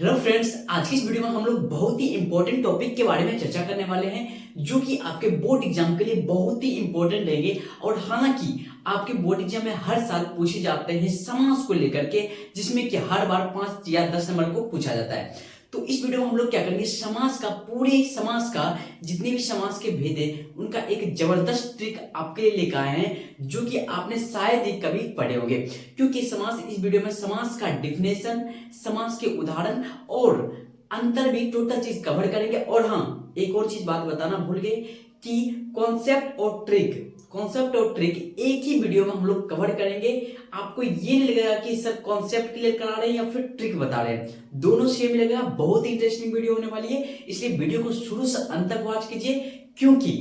Hello friends, आज की इस वीडियो में हम लोग बहुत ही इंपॉर्टेंट टॉपिक के बारे में चर्चा करने वाले हैं जो कि आपके बोर्ड एग्जाम के लिए बहुत ही इंपॉर्टेंट रहेंगे। और हालांकि आपके बोर्ड एग्जाम में हर साल पूछे जाते हैं समास को लेकर के, जिसमें कि हर बार 5 या 10 नंबर को पूछा जाता है। तो इस वीडियो में हम लोग क्या करेंगे, समास का पूरे समास का जितने भी समास के भेद है उनका एक जबरदस्त ट्रिक आपके लिए लेकर आए हैं जो कि आपने शायद ही कभी पढ़े होंगे। क्योंकि समास इस वीडियो में समास का डिफिनेशन, समास के उदाहरण और अंतर भी टोटल चीज कवर करेंगे। और हाँ, एक और चीज बात बताना भूल गए कि कॉन्सेप्ट और ट्रिक एक ही वीडियो में हम लोग कवर करेंगे। आपको ये नहीं लगेगा कि सर कॉन्सेप्ट क्लियर करा रहे हैं या फिर ट्रिक बता रहे हैं, दोनों सेम लगेगा। बहुत ही इंटरेस्टिंग वीडियो होने वाली है, इसलिए वीडियो को शुरू से अंत तक वॉच कीजिए। क्योंकि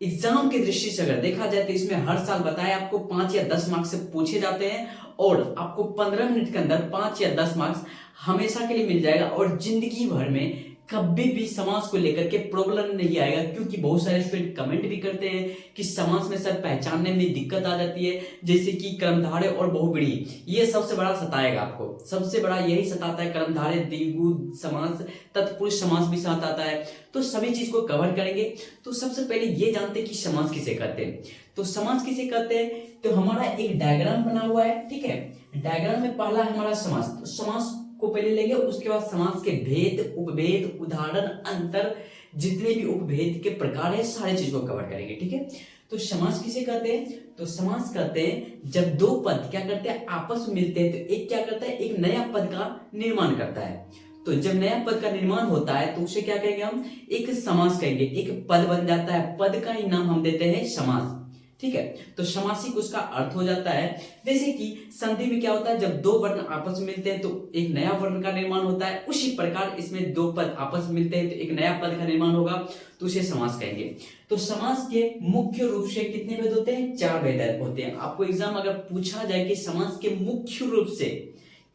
एग्जाम की दृष्टि से अगर देखा जाए तो इसमें हर साल बताया आपको 5 या 10 मार्क्स से पूछे जाते हैं और आपको 15 मिनट के अंदर 5 या 10 मार्क्स हमेशा के लिए मिल जाएगा। और जिंदगी भर में कभी भी समास को लेकर के प्रॉब्लम नहीं आएगा। क्योंकि बहुत सारे स्टूडेंट कमेंट भी करते हैं कि समास में सर पहचानने में दिक्कत आ जाती है, जैसे कि कर्मधारय और बहुव्रीहि। ये सबसे बड़ा सताएगा आपको, सबसे बड़ा यही सताता है। कर्मधारय, द्विगु समास, तत्पुरुष समास भी साथ आता है। तो सभी चीज को कवर करेंगे। तो सबसे पहले ये जानते हैं कि समास किसे कहते हैं। तो समास किसे कहते हैं, तो हमारा एक डायग्राम बना हुआ है, ठीक है। डायग्राम में पहला हमारा समास, तो समास को पहले लेंगे, उसके बाद समास के भेद, उपभेद, उदाहरण, अंतर, जितने भी उपभेद के प्रकार है सारे चीज को कवर करेंगे, ठीक है। तो समास किसे कहते हैं, तो समास कहते हैं जब दो पद क्या करते हैं, आपस में मिलते हैं तो एक क्या करता है, एक नया पद का निर्माण करता है। तो जब नया पद का निर्माण होता है तो उसे क्या कहेंगे, हम एक समास कहेंगे। एक पद बन जाता है, पद का ही नाम हम देते हैं समास, ठीक है। तो समासिक उसका अर्थ हो जाता है। जैसे कि संधि में क्या होता है, जब दो वर्ण आपस में मिलते हैं तो एक नया वर्ण का निर्माण होता है। उसी प्रकार इसमें दो पद आपस में मिलते हैं तो एक नया पद का निर्माण होगा, तो उसे समास कहेंगे। तो समास के मुख्य रूप से कितने भेद होते हैं, 4 भेद होते हैं। आपको एग्जाम अगर पूछा जाए कि समास के मुख्य रूप से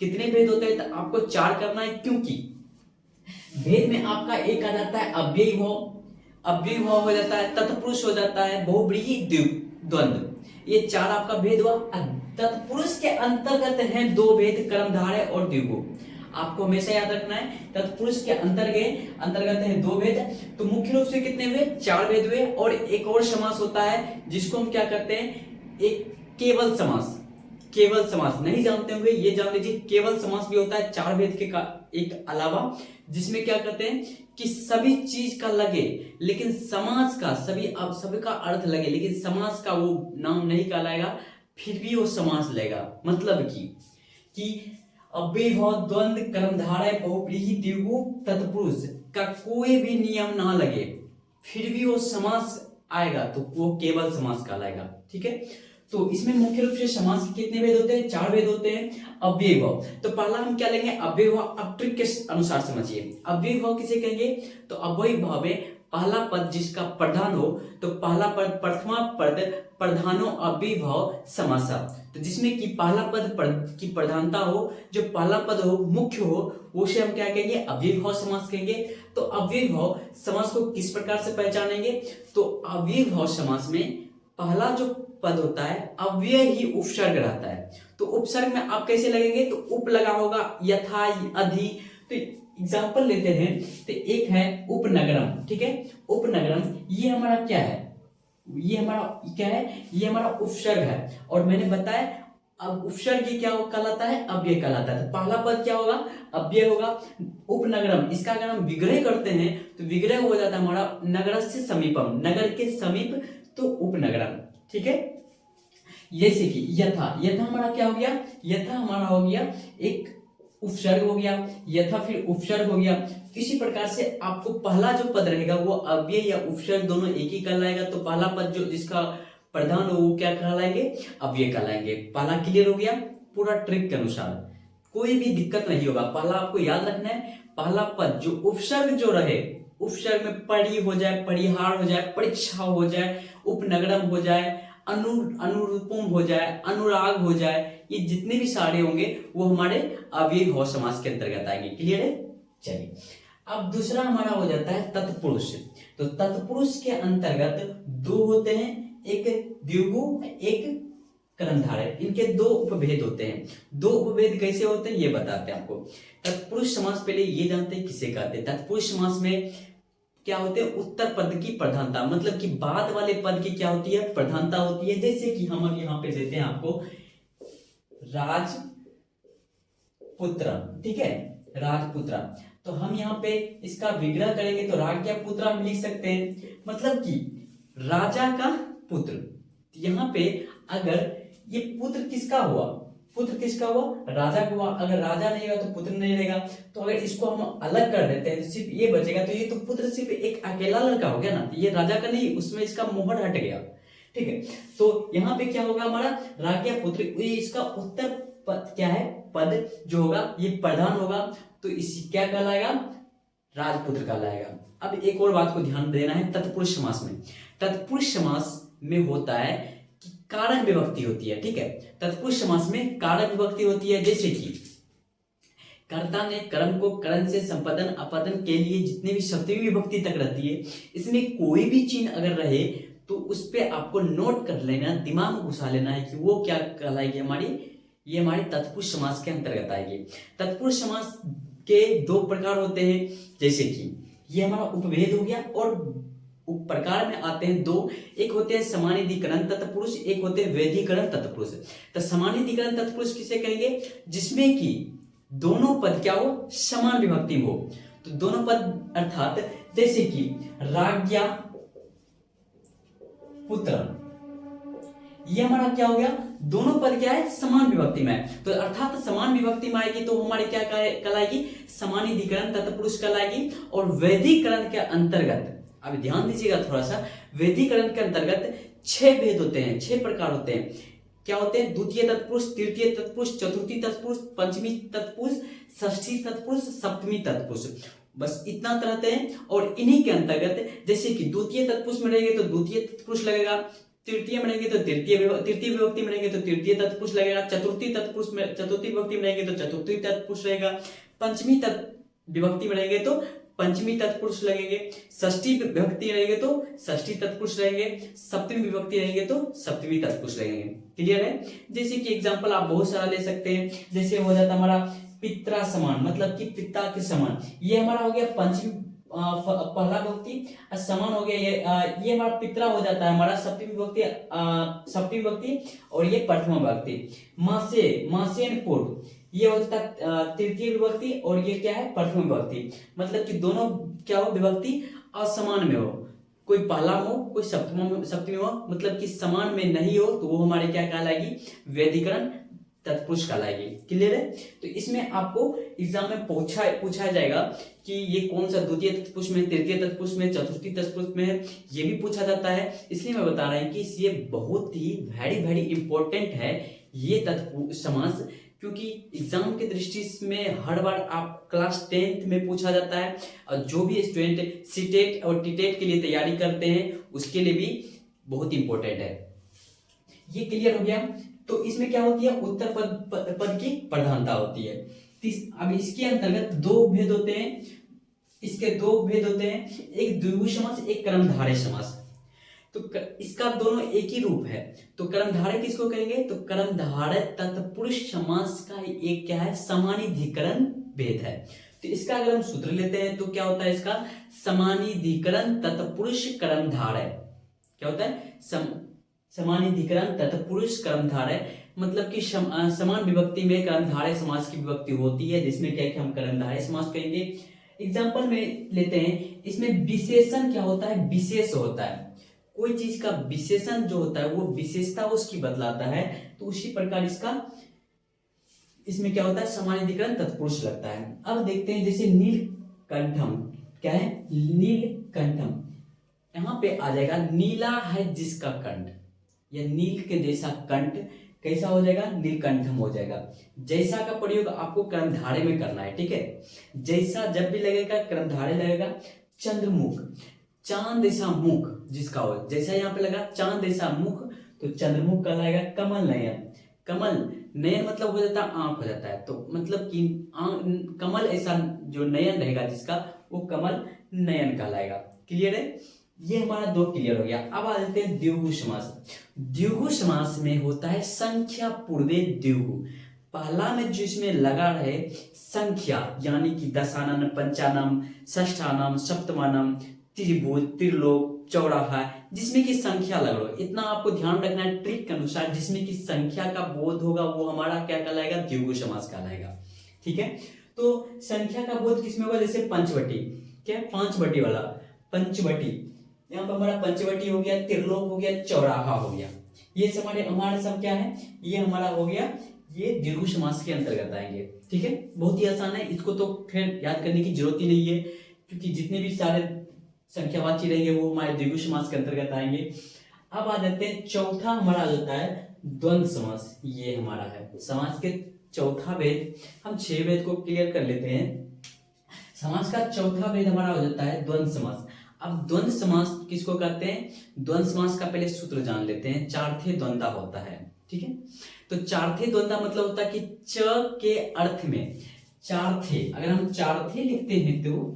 कितने भेद होते हैं तो आपको 4 करना है। क्योंकि भेद में आपका एक आ जाता है अव्ययी भाव, अव्ययी भाव हो जाता है, तत्पुरुष हो जाता है, बहुव्रीहि, द्वंद्व। ये 4 आपका भेद हुआ। तत्पुरुष के अंतर्गत हैं 2 भेद, कर्मधारय और द्विगु। आपको हमेशा याद रखना है, तत्पुरुष के अंतर्गत हैं 2 भेद। तो मुख्य रूप से कितने हुए, 4 भेद हुए। और एक और समास होता है जिसको हम क्या करते हैं, एक केवल समास। केवल समास नहीं जानते होंगे, ये जान लीजिए, केवल समास भी होता है 4 भेद के का एक अलावा, जिसमें क्या करते हैं कि सभी चीज का लगे लेकिन समास का सभी का अर्थ लगे, लेकिन समास का वो नाम नहीं कहलाएगा, फिर भी वो समास लेगा। मतलब कि अव्ययी भाव, द्वंद्व, कर्मधारय, बहुव्रीहि, द्विगु, तत्पुरुष का कोई भी नियम ना लगे फिर भी वो समास आएगा तो वो केवल समास कहलाएगा, ठीक है। तो इसमें मुख्य रूप से समास के कितने भेद होते हैं, 4 भेद होते हैं। अव्ययी भाव, तो पहला हम क्या लेंगे, अव्ययी भाव। अब ट्रिक के अनुसार समझिए, अव्ययी भाव किसे कहेंगे, तो अव्ययी भाव में पहला पद जिसका प्रधान हो, तो पहला पद प्रथमा पद प्रधानो अव्ययी भाव समासा। तो जिसमें कि पहला पद की प्रधानता हो, जो पहला पद हो, मुख्य हो, उसे हम क्या कहेंगे, अव्ययी भाव समास कहेंगे। तो अव्ययी भाव समास को किस प्रकार से पहचानेंगे, तो अव्ययी भाव समास में पहला जो पद होता है अव्यय ही उपसर्ग रहता है। तो उपसर्ग में आप कैसे लगेंगे, तो उप लगा होगा, यथा, अधि। तो एग्जांपल लेते हैं, तो एक है उपनगरम, ठीक है। उपनगरम ये हमारा क्या है, ये हमारा उपसर्ग है। और मैंने बताया अब उपसर्ग क्या कहलाता है, अव्यय कहलाता है। तो पहला पद क्या होगा, अव्यय होगा। उपनगरम, इसका अगर हम विग्रह करते हैं तो विग्रह हो जाता है हमारा नगरस्य समीपम, नगर के समीप, तो उपनगरम, ठीक है। जैसे कि यथा, यथा हमारा क्या हो गया, यथा हमारा हो गया एक उपसर्ग हो गया, यथा फिर उपसर्ग हो गया। इसी प्रकार से आपको पहला जो पद रहेगा वो अव्यय या उपसर्ग दोनों एक ही कहलाएगा। तो पहला पद जो जिसका प्रधान हो वो क्या कहलाएंगे, अव्यय कहलाएंगे। पहला क्लियर हो गया पूरा ट्रिक के अनुसार, कोई भी दिक्कत नहीं होगा। पहला आपको याद रखना है, पहला पद जो उपसर्ग जो रहे, उपसर्ग में परि हो जाए, परिहार हो जाए, परीक्षा हो जाए, उपनगरम हो जाए, अनुरूपम हो जाए, अनुराग हो जाए, ये जितने भी सारे होंगे वो हमारे अव्ययी भाव समास के अंतर्गत आएंगे। क्लियर है, चलिए। अब दूसरा हमारा हो जाता है तत्पुरुष। तो तत्पुरुष के अंतर्गत 2 होते हैं, एक द्विगु, एक कर्मधारय, इनके दो उपभेद होते हैं। दो उपभेद कैसे होते हैं ये बताते हैं आपको। तत्पुरुष समास पहले ये जानते हैं किसे कहते हैं। तत्पुरुष समास में क्या होते हैं, उत्तर पद की प्रधानता, मतलब कि बाद वाले पद की क्या होती है, प्रधानता होती है। जैसे कि हम यहाँ पे देते हैं आपको राजपुत्र, ठीक है, राजपुत्र। तो हम यहाँ पे इसका विग्रह करेंगे तो राज्ञपुत्र हम लिख सकते हैं, मतलब कि राजा का पुत्र। यहाँ पे अगर ये पुत्र किसका हुआ, पुत्र किसका हुआ, राजा का हुआ। अगर राजा नहीं हुआ तो पुत्र नहीं रहेगा। तो अगर इसको हम अलग कर देते हैं तो सिर्फ ये बचेगा, तो ये तो पुत्र सिर्फ एक अकेला लड़का हो गया ना, ये राजा का नहीं, उसमें इसका मोहर हट गया, ठीक है। तो यहाँ पे क्या होगा हमारा राज्ञ पुत्र, इसका उत्तर पद क्या है, पद जो होगा ये प्रधान होगा, तो इसी क्या कहलाएगा, राजपुत्र कहलाएगा। अब एक और बात को ध्यान देना है, तत्पुरुष समास में, तत्पुरुष समास में होता है कि कारक विभक्ति होती है, ठीक है। तत्पुरुष समास में कारक विभक्ति होती है, जैसे कि कर्ता ने कर्म को करण से संपादन अपदन के लिए जितनी भी सप्तमी विभक्ति तक रहती है, इसमें कोई भी चिन्ह अगर रहे तो उस पे आपको नोट कर लेना, दिमाग में घुसा लेना है कि वो क्या कहलाएगी हमारी, ये हमारी तत्पुरुष समास के अंतर्गत आएगी। तत्पुरुष समास के दो प्रकार होते हैं, जैसे कि ये हमारा उपभेद हो गया, और उप प्रकार में आते हैं दो, एक होते हैं समानाधिकरण तत्पुरुष, एक होते हैं वैधिकरण तत्पुरुष। तो समानाधिकरण तत्पुरुष किसे कहेंगे, जिसमें कि दोनों पद क्या हो, समान विभक्ति हो। तो दोनों पद अर्थात जैसे कि राज्ञा पुत्र, ये हमारा क्या हो गया, दोनों पद क्या है, समान विभक्ति में है। तो अर्थात समान विभक्ति में आएगी तो हमारे क्या कहलाएगी, समानाधिकरण तत्पुरुष कहलाएगी। और वैधिकरण के अंतर्गत, अब ध्यान दीजिएगा थोड़ा सा, वैधिकरण के अंतर्गत 6 भेद होते हैं, 6 प्रकार होते हैं। क्या होते हैं, द्वितीय तत्पुरुष, तृतीय तत्पुरुष, चतुर्थी तत्पुरुष, पंचमी तत्पुरुष, षष्ठी तत्पुरुष, सप्तमी तत्पुरुष, बस इतना रहते हैं। और इन्हीं के अंतर्गत जैसे कि द्वितीय तत्पुरुष में रहेंगे तो द्वितीय तत्पुरुष लगेगा, तृतीय में रहेंगे तो तृतीय विभक्ति में रहेंगे तो तृतीय तत्पुरुष लगेगा, चतुर्थी तत्पुरुष में, चतुर्थी विभक्ति में रहेंगे तो चतुर्थी तत्पुरुष रहेगा, पंचमी विभक्ति में रहेंगे तो पंचमी तत्पुरुष लगेंगे, षष्ठी विभक्ति रहेंगे तो षष्ठी तत्पुरुष रहेंगे, सप्तमी विभक्ति रहेंगे तो सप्तमी तत्पुरुष रहेंगे। क्लियर है। जैसे कि एग्जांपल आप बहुत सारा ले सकते हैं, जैसे हो जाता हमारा पित्रा समान, मतलब कि पिता के समान, ये हमारा हो गया पंचमी पहला विभक्ति, समान हो गया ये हमारा पित्रा हो जाता है हमारा सप्तमी विभक्ति, और ये प्रथमा विभक्ति। मासेन पूर्व, ये हो जाता है तृतीय विभक्ति, और ये क्या है, प्रथम विभक्ति। मतलब कि दोनों क्या हो, विभक्ति असमान में हो, कोई पहला हो कोई सप्तमी हो, मतलब कि समान में नहीं हो, तो वो हमारे क्या कहलाएगी, वैधिकरण तत्पुरुष कहलाएगी। क्लियर है। तो इसमें आपको एग्जाम में पूछा जाएगा कि ये कौन सा द्वितीय तत्पुरुष में, तृतीय तत्पुरुष में, चतुर्थी तत्पुरुष में, ये भी पूछा जाता है। इसलिए मैं बता रहा हूं कि ये बहुत ही वेरी इंपॉर्टेंट है ये तत्पुरुष समास, क्योंकि एग्जाम की दृष्टि में हर बार आप क्लास 10th में पूछा जाता है, और जो भी स्टूडेंट सीटेट और टीटेट के लिए तैयारी करते हैं उसके लिए भी बहुत इंपॉर्टेंट है। ये क्लियर हो गया। तो इसमें क्या होती है, उत्तर पद की प्रधानता होती है। अब इसके अंतर्गत दो भेद होते हैं, इसके दो भेद होते हैं, एक द्विगु समास, एक कर्मधारय समास। तो इसका दोनों एक ही रूप है। तो कर्मधारय किसको कहेंगे, तो कर्मधारय तत्पुरुष समास का एक क्या है, समानाधिकरण भेद है। तो इसका अगर हम सूत्र लेते हैं तो क्या होता है, इसका समानाधिकरण तत्पुरुष कर्मधारय, क्या होता है, समानाधिकरण तत्पुरुष कर्मधारय, मतलब कि समान विभक्ति में कर्मधारय समास की विभक्ति होती है, जिसमें क्या है कि हम कर्मधारय समास कहेंगे। एग्जाम्पल में लेते हैं, इसमें विशेषण क्या होता है, विशेष होता है, कोई चीज का विशेषण जो होता है वो विशेषता उसकी बदलाता है। तो उसी प्रकार इसमें क्या होता है, समानाधिकरण तत्पुरुष लगता है। अब देखते हैं जैसे नीलकंठम, क्या है, नीलकंठम, यहाँ पे आ जाएगा नीला है जिसका कंठ, या नील के जैसा कंठ कैसा हो जाएगा, नीलकंठम हो जाएगा। जैसा का प्रयोग आपको कर्मधारय में करना है, ठीक है। जैसा जब भी लगेगा कर्मधारय लगेगा। चंद्रमुख, चांद जैसा मुख जिसका हो, जैसा यहाँ पे लगा चांद जैसा मुख तो चंद्रमुख कहलाएगा। कमल नयन, कमल नयन मतलब हो जाता है आंख हो जाता है, तो मतलब कि कमल ऐसा जो नयन रहेगा जिसका, वो कमल नयन कहलाएगा। क्लियर है। ये हमारा दो क्लियर हो गया। अब आ जाते हैं द्विगु समास। द्विगु समास में होता है संख्या पूर्वे द्विगु। पहला में जो इसमें लगा रहे संख्या, यानी कि दशानन, पंचानन, षष्ठानन, सप्तमानन, त्रिभुज, त्रिलोक, चौराहा, जिसमें कि संख्या लग रहा हो। इतना आपको ध्यान रखना है ट्रिक के अनुसार, जिसमें कि संख्या का बोध होगा वो हमारा क्या कहलाएगा, द्विगु समास कहलाएगा। ठीक है, तो संख्या का बोध किसमें होगा, जैसे पंचवटी, क्या पांचवटी वाला, पंचवटी, यहाँ पर हमारा पंचवटी हो गया, त्रिलोक हो गया, चौराहा हो गया। ये हमारे सब क्या है, ये हमारा हो गया, ये द्विगु समास के अंतर्गत आएंगे। ठीक है, बहुत ही आसान है, इसको तो फिर याद करने की जरूरत ही नहीं है, क्योंकि जितने भी सारे संख्यावाची रहेंगे वो हमारे द्विगु समास के अंतर्गत आएंगे। अब आ जाते हैं चौथा हमारा आ जाता है द्वंद्व समास। ये हमारा है समास के चौथा भेद। हम 6 भेद को क्लियर कर लेते हैं। समास का चौथा भेद हमारा हो जाता है द्वंद्व समास। अब द्वंद्व समास किसको कहते हैं, द्वंद्व समास का पहले सूत्र जान लेते हैं। चार्थे द्वंद्वा होता है। ठीक है, तो चार्थे द्वंद्वा मतलब होता है कि च के अर्थ में चार्थे, अगर हम चार्थे लिखते हैं तो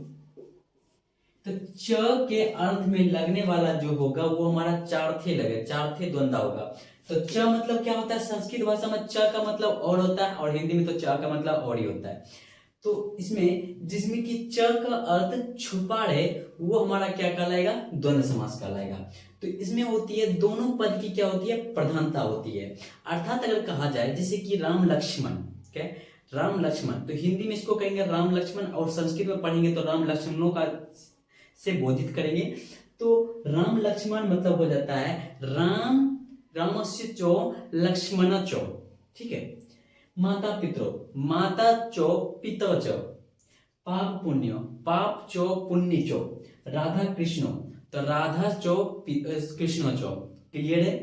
च के अर्थ में लगने वाला जो होगा वो हमारा चार्थे लगे, चार्थे द्वंद्वा होगा। तो च मतलब क्या होता है, संस्कृत भाषा में च का मतलब और होता है, और हिंदी में तो च का मतलब और ही होता है। तो इसमें जिसमें कि च का अर्थ छुपा रहे वो हमारा क्या कहलाएगा, द्वंद्व समास कहलाएगा। तो इसमें होती है दोनों पद की क्या होती है, प्रधानता होती है। अर्थात अगर कहा जाए जैसे कि राम लक्ष्मण, क्या राम लक्ष्मण, तो हिंदी में इसको कहेंगे राम लक्ष्मण, और संस्कृत में पढ़ेंगे तो राम लक्ष्मणों का से बोधित करेंगे। तो राम लक्ष्मण मतलब हो जाता है राम, रामस्य चो लक्ष्मण चो। ठीक है, माता पितरो, माता चो पिता चो, पाप पुण्य, पाप चो पुण्य चो, राधा कृष्णो, तो राधा चो कृष्ण चो। क्लियर है,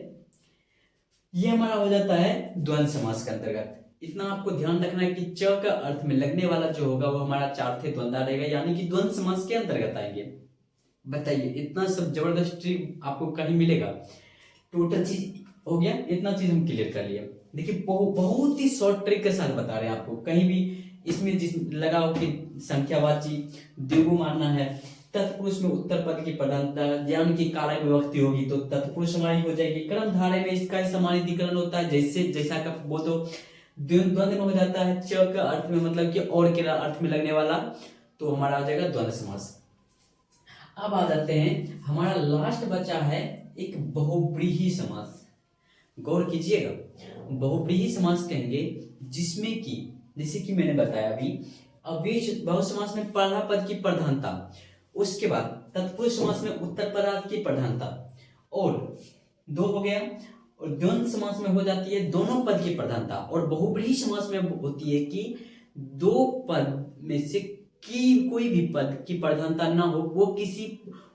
ये हमारा हो जाता है द्वंद्व समास के अंतर्गत। इतना आपको ध्यान रखना है कि च का अर्थ में लगने वाला जो होगा वो हमारा चार्थे द्वंद्वा रहेगा, यानी कि द्वंद्व समास के अंतर्गत आएंगे। बताइए, इतना सब जबरदस्त ट्रिक आपको कहीं मिलेगा? टोटल चीज हो गया, इतना चीज हम क्लियर कर लिए। देखिए बहुत ही शॉर्ट ट्रिक के साथ बता रहे हैं आपको। कहीं भी इसमें जिस लगाओ कि संख्यावाची द्विगु मानना है, तत्पुरुष में उत्तर पद की प्रधानता, ज्ञान की कारक विभक्ति होगी तो तत्पुरुष हमारी हो जाएगी। क्रम धारे में इसका समानाधिकरण होता है, जैसे जैसा का बोलो। द्वंद्व में हो जाता है च का अर्थ में मतलब कि और के अर्थ में लगने वाला, तो हमारा आ जाएगा द्वंद्व समास। अब आ जाते हैं, हमारा लास्ट बचा है एक बहुव्रीहि समास। गौर कीजिएगा, बहुव्रीहि समास कहेंगे जिसमें कि जैसे कि मैंने बताया अभी बहु समास में पहला पद की प्रधानता, उसके बाद तत्पुरुष समास में उत्तर पदार्थ की प्रधानता, और दो हो गया। और द्वंद्व समास में हो जाती है दोनों पद की प्रधानता, और बहुव्रीहि समास में होती है कि दो पद में से कि कोई भी पद की प्रधानता ना हो,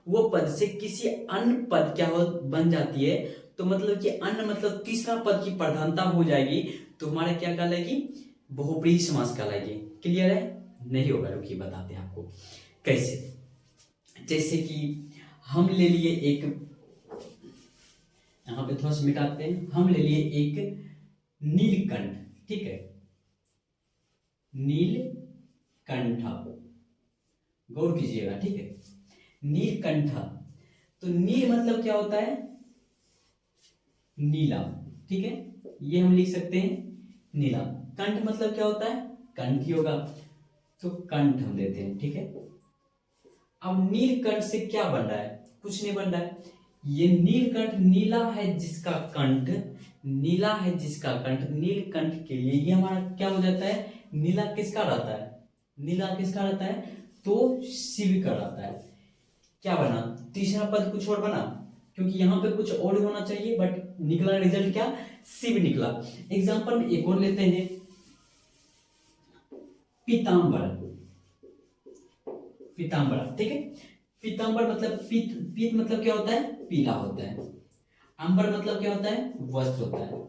वो पद से किसी अन्य पद क्या हो बन जाती है। तो मतलब कि अन्य मतलब तीसरा पद की प्रधानता हो जाएगी, तो हमारे क्या कहलाएगी, बहुव्रीहि समास कहलाएगी। क्लियर है? नहीं होगा, रुकिए बताते हैं आपको कैसे। जैसे कि हम ले लिए एक, यहां पे थोड़ा सा मिटाते हैं, हम ले लिए एक नीलकंठ। ठीक है, नीलकंठ, गौर कीजिएगा। ठीक है, नीलकंठ, तो नील मतलब क्या होता है, नीला। ठीक है, ये हम लिख सकते हैं नीला। कंठ मतलब क्या होता है, कंठ ही होगा, तो कंठ हम देते हैं। ठीक है, अब नीलकंठ से क्या बन रहा है, कुछ नहीं बन रहा है। ये नीलकंठ, नीला है जिसका कंठ, नीला है जिसका कंठ, नीलकंठ के लिए ये हमारा क्या हो जाता है, नीला किसका रहता है, नीला किसका रहता है, तो शिव का रहता है। क्या बना, तीसरा पद कुछ और बना, क्योंकि यहां पे कुछ और होना चाहिए, बट निकला रिजल्ट क्या, शिव निकला। एग्जांपल में एक और लेते हैं, पीतांबर। पीतांबर, ठीक है, पीतांबर मतलब पीत मतलब क्या होता है, पीला होता है। अंबर मतलब क्या होता है, वस्त्र होता है।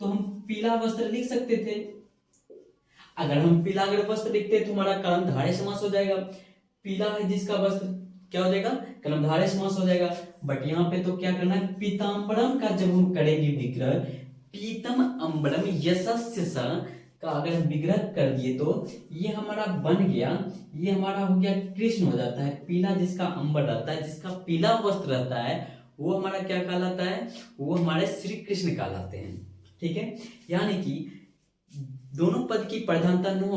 तो हम पीला वस्त्र लिख सकते थे। अगर हम पीला अगर वस्त्र लिखते तो हमारा कर्मधारय समास हो जाएगा। पीला है जिसका वस्त्र क्या हो जाएगा, कर्मधारय समास हो जाएगा। बट यहाँ पे तो क्या करना है, पीतांबरम का जब हम करेंगे विग्रह, पीतम अंबरम यशस्य स का अगर हम विग्रह कर दिए तो ये हमारा बन गया, ये हमारा हो गया कृष्ण हो जाता है। पीला जिसका अंबर रहता है, जिसका पीला वस्त्र रहता है, वो हमारा क्या कहलाता है, वो हमारे श्री कृष्ण कहलाते हैं। ठीक है, यानी कि दोनों पद की प्रधानता न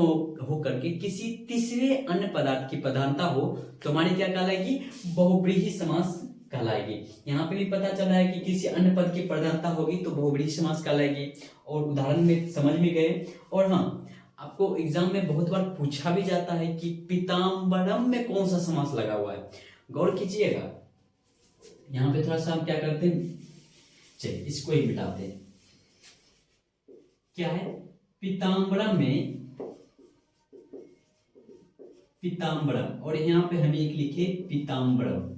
हो करके किसी तीसरे अन्य पदार्थ की प्रधानता हो तो हमारी क्या कहलाएगी, बहुव्रीहि समास कहलाएगी। यहाँ पे भी पता चला है कि किसी अन्य पद की प्रधानता होगी तो बहुव्रीहि समास कहलाएगी, और उदाहरण में समझ में गए। और हाँ, आपको एग्जाम में बहुत बार पूछा भी जाता है कि पीताम्बरम में कौन सा समास लगा हुआ है, गौर कीजिएगा। यहाँ पे थोड़ा सा हम क्या करते हैं, चलिए इसको ही मिटाते हैं। क्या है, पीताम्बरम में पीताम्बरम, और यहाँ पे हम एक लिखे पीताम्बरम।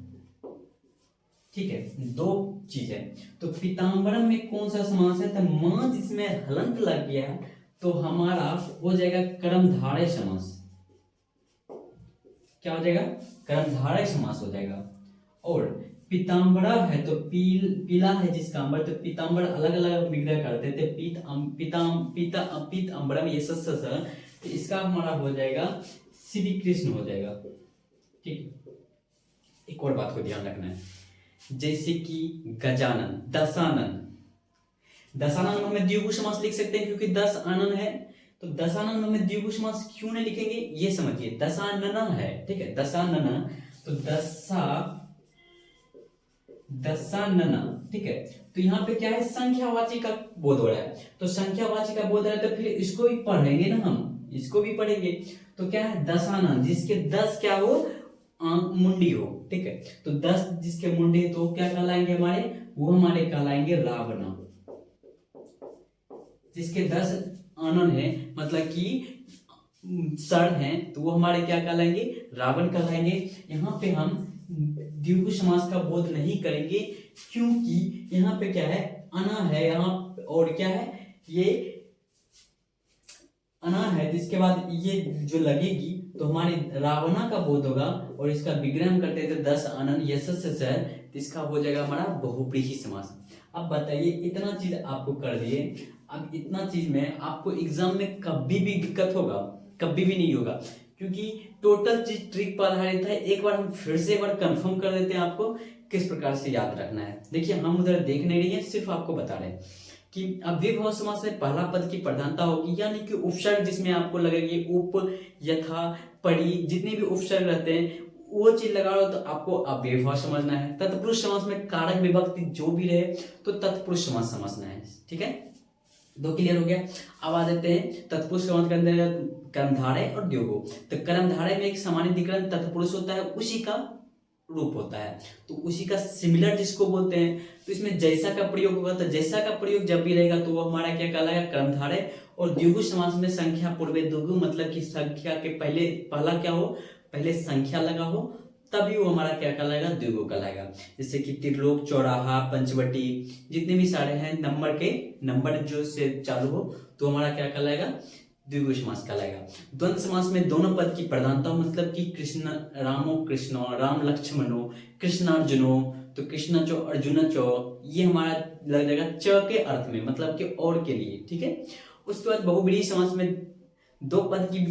ठीक है, दो चीज है। तो पीताम्बरम में कौन सा समास है, तो मां जिसमें हलंत लग गया तो हमारा हो जाएगा कर्मधारय समास। क्या हो जाएगा, कर्मधारय समास हो जाएगा। और पीताम्बरा है तो पीला है जिसका अंबर, तो पीताम्बर अलग अलग विग्रह करते थे, पीत अंबरम ये तो इसका हमारा हो जाएगा श्री कृष्ण हो जाएगा। ठीक, एक और बात को ध्यान रखना है, जैसे कि गजानन, दशानन, दशानन में हमें द्विगु समास लिख सकते हैं क्योंकि 10 आनन है, तो दशानन में हमें द्विगु समास क्यों नहीं लिखेंगे ये समझिए। दशानन है, ठीक है, दशानन, तो दशानन, ठीक है। तो यहाँ पे क्या है, संख्यावाची का बोध हो रहा है, तो संख्यावाची का बोध हो रहा है तो फिर इसको भी पढ़ेंगे ना, हम इसको भी पढ़ेंगे। तो क्या है, दशानन जिसके 10 क्या हो, मुंडी हो। ठीक है, तो 10 जिसके मुंडी तो क्या कहलाएंगे हमारे, वो हमारे कहलाएंगे रावण। जिसके 10 आनन है मतलब कि सर हैं तो वो हमारे क्या कहलाएंगे, रावण कहलाएंगे। यहाँ पे हम द्विगु समास का बोध नहीं करेंगे क्योंकि यहाँ पे क्या है, अना है यहाँ, और क्या है, ये अना है, जिसके बाद ये जो लगेगी तो हमारी रावणा का बोध होगा, और इसका विग्रह हम करते थे 10 आनन यश से, इसका हो जाएगा हमारा बहुव्रीहि समास। अब बताइए, इतना चीज आपको कर दिए, अब इतना चीज में आपको एग्जाम में कभी भी दिक्कत होगा, कभी भी नहीं होगा, क्योंकि टोटल चीज ट्रिक पर आधारित है। एक बार हम फिर से एक बार कंफर्म कर देते हैं आपको किस प्रकार से याद रखना है। देखिए, हम उधर देख नहीं रही है, सिर्फ आपको बता रहे हैं कि अव्ययभाव समास में पहला पद की प्रधानता होगी, यानी कि उपसर्ग जिसमें आपको लगेगी, उप, यथा, परि, जितने भी उपसर्ग रहते हैं वो चीज लगा रहे हो तो आपको अव्ययभाव समझना है। तत्पुरुष समास में कारक विभक्ति जो भी रहे तो तत्पुरुष समास समझना है। ठीक है, दो क्लियर हो गया। अब आ जाते हैं तत्पुरुष समास के अंदर कर्मधारय और द्योगो। तो कर्मधारय में एक सामान्यीकरण तत्पुरुष होता है, उसी का रूप होता है, तो उसी का सिमिलर जिसको बोलते हैं। तो इसमें जैसा का प्रयोग होगा, तो जैसा का प्रयोग जब भी रहेगा तो वो हमारा क्या कहलाएगा, कर्मधारय। और द्विगु समास में संख्या पूर्वे द्विगु, मतलब कि संख्या के पहले पहला क्या हो, पहले संख्या लगा हो, तभी वो हमारा क्या कहलाएगा, द्विगु कहलाएगा। जैसे कि त्रिलोक, चौराहा, पंचवटी, जितने भी सारे हैं नंबर जो से चालू हो तो हमारा क्या कहलाएगा, द्विगु समास कहलाएगा। द्वंद्व समास में दोनों पद की प्रधानता, मतलब कि कृष्ण रामो कृष्णो, राम लक्ष्मणो, कृष्ण अर्जुनो, तो कृष्ण चो अर्जुन चो, ये हमारा लग जाएगा च के अर्थ में, मतलब कि और के लिए। ठीक है, उसके बाद बहुव्रीहि समास में दो पद की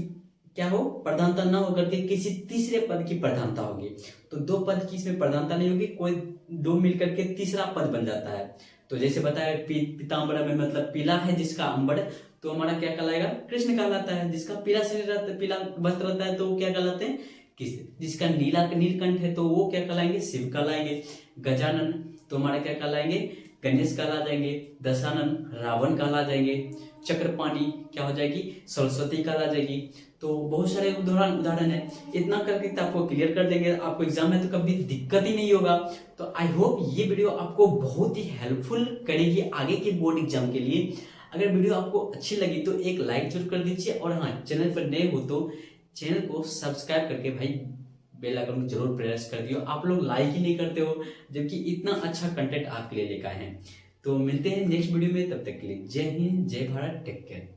क्या हो, प्रधानता न होकर के किसी तीसरे पद की प्रधानता होगी। तो दो पद की इसमें प्रधानता नहीं होगी, कोई दो मिलकर के तीसरा पद बन जाता है। तो जैसे बताया पीताम्बर में मतलब पीला है जिसका अंबर, तो हमारा क्या कहलाएगा, कृष्ण कहलाता है। जिसका पीला शरीर रहता है, पीला वस्त्र रहता है तो वो क्या कहलाते हैं, कृष्ण। जिसका नीलकंठ है तो वो क्या कहलाएंगे, शिव कहलाएंगे। गजानन तो हमारा क्या कहलाएंगे, गणेश कहला जाएंगे। दशानन रावण कहला जाएंगे। चक्रपाणी क्या हो जाएगी, सरस्वती कहला जाएगी। तो बहुत सारे उदाहरण है, इतना करके तो आपको क्लियर कर देंगे, आपको एग्जाम में तो कभी दिक्कत ही नहीं होगा। तो आई होप ये वीडियो आपको बहुत ही हेल्पफुल करेगी आगे के बोर्ड एग्जाम के लिए। अगर वीडियो आपको अच्छी लगी तो एक लाइक जरूर कर दीजिए, और हाँ, चैनल पर नए हो तो चैनल को सब्सक्राइब करके भाई बेल आइकन जरूर प्रेस कर दियो। आप लोग लाइक ही नहीं करते हो, जबकि इतना अच्छा कंटेंट आपके लिए लेकर आए हैं। तो मिलते हैं नेक्स्ट वीडियो में, तब तक के लिए जय हिंद, जय भारत, टेक केयर।